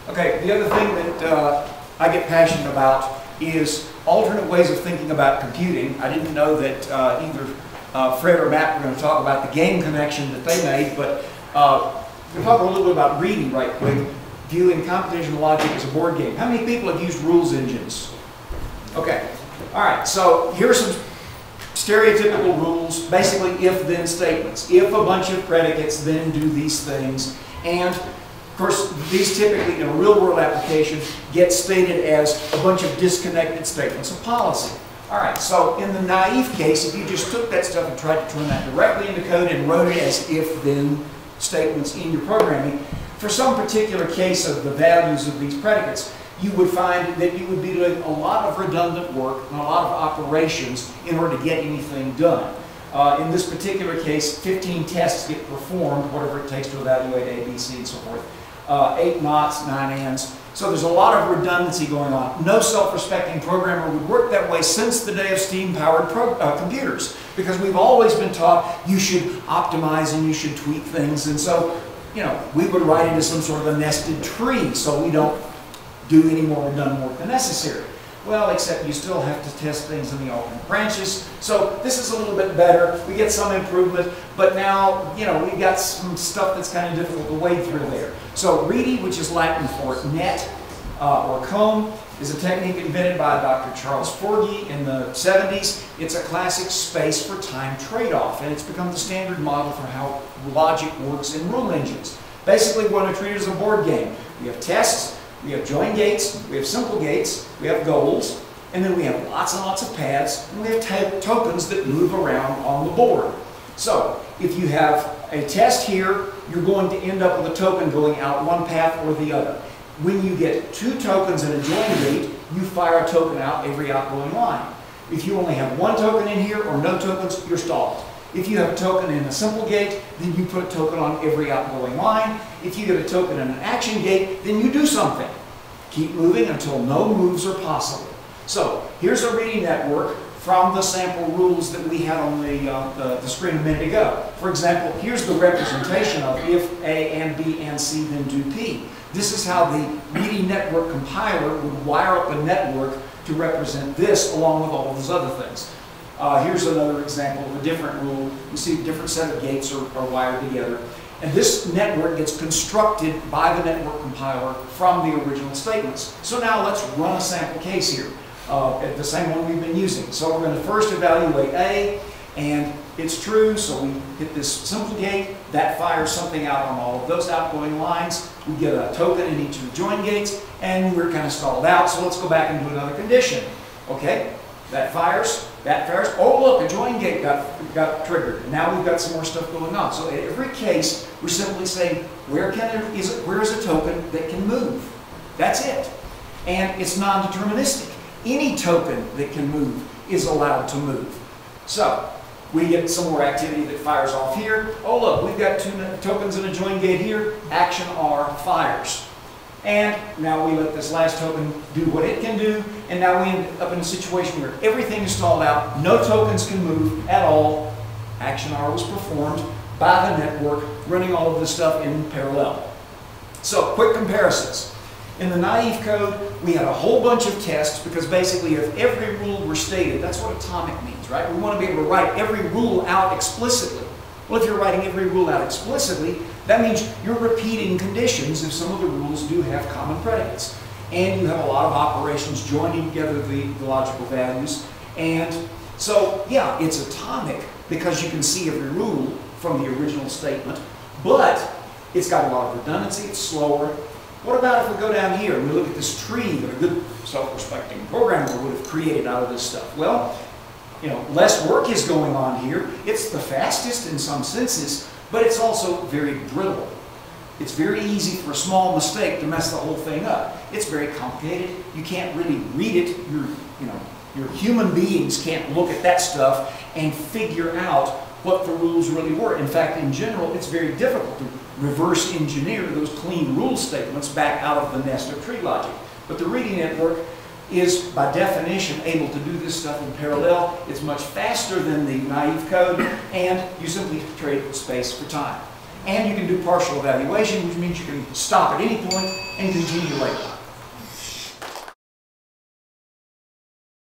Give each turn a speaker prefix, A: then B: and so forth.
A: Okay, the other thing that I get passionate about is alternate ways of thinking about computing. I didn't know that either Fred or Matt were going to talk about the game connection that they made, but we'll talk a little bit about reading right quick, viewing computational logic as a board game. How many people have used rules engines? Okay, all right, so here's some stereotypical rules, basically if-then statements. If a bunch of predicates, then do these things. And of course, these typically in a real-world application get stated as a bunch of disconnected statements of policy. All right, so in the naive case, if you just took that stuff and tried to turn that directly into code and wrote it as if-then statements in your programming, for some particular case of the values of these predicates, you would find that you would be doing a lot of redundant work and a lot of operations in order to get anything done. In this particular case, 15 tests get performed, whatever it takes to evaluate A, B, C, and so forth. 8 nots, 9 ands. So there's a lot of redundancy going on. No self-respecting programmer would work that way since the day of steam-powered computers, because we've always been taught you should optimize and you should tweak things. And so, you know, we would write it as some sort of a nested tree so we don't do any more redundant work than necessary. Well, except you still have to test things in the alternate branches. So this is a little bit better. We get some improvement, but now, you know, we've got some stuff that's kind of difficult to wade through there. So REIT, which is Latin for net or comb, is a technique invented by Dr. Charles Forgy in the 70s. It's a classic space for time trade-off, and it's become the standard model for how logic works in rule engines. Basically, we want to treat it as a board game. We have tests, we have join gates, we have simple gates, we have goals, and then we have lots and lots of paths, and we have tokens that move around on the board. So, if you have a test here, you're going to end up with a token going out one path or the other. When you get 2 tokens in a join gate, you fire a token out every outgoing line. If you only have 1 token in here or no tokens, you're stalled. If you have a token in a simple gate, then you put a token on every outgoing line. If you get a token in an action gate, then you do something. Keep moving until no moves are possible. So here's a reading network from the sample rules that we had on the screen a minute ago. For example, here's the representation of if A and B and C then do P. This is how the reading network compiler would wire up a network to represent this along with all of those other things. Here's another example of a different rule. You see a different set of gates are wired together. And this network gets constructed by the network compiler from the original statements. So now let's run a sample case here, the same one we've been using. So we're going to first evaluate A, and it's true, so we hit this simple gate. That fires something out on all of those outgoing lines. We get a token in each of the join gates, and we're kind of stalled out, so let's go back and do another condition. Okay, that fires. Oh look, a join gate got triggered. Now we've got some more stuff going on. So in every case, we're simply saying, where is a token that can move? That's it. And it's non-deterministic. Any token that can move is allowed to move. So we get some more activity that fires off here. Oh look, we've got 2 tokens in a join gate here. Action R fires. And now we let this last token do what it can do, and now we end up in a situation where everything is stalled out, no tokens can move at all. Action R was performed by the network, running all of this stuff in parallel. So, quick comparisons. In the naive code, we had a whole bunch of tests because basically if every rule were stated, that's what atomic means, right? We want to be able to write every rule out explicitly. Well, if you're writing every rule out explicitly, that means you're repeating conditions if some of the rules do have common predicates. And you have a lot of operations joining together the logical values. And so, yeah, it's atomic because you can see every rule from the original statement, but it's got a lot of redundancy, it's slower. What about if we go down here and we look at this tree that a good self-respecting programmer would have created out of this stuff? Well, you know, less work is going on here. It's the fastest in some senses, but it's also very brittle. It's very easy for a small mistake to mess the whole thing up. It's very complicated. You can't really read it. Your human beings can't look at that stuff and figure out what the rules really were. In fact, in general, it's very difficult to reverse engineer those clean rule statements back out of the nest of tree logic. But the reading network is, by definition, able to do this stuff in parallel. It's much faster than the naive code, and you simply trade space for time. And you can do partial evaluation, which means you can stop at any point and continue later.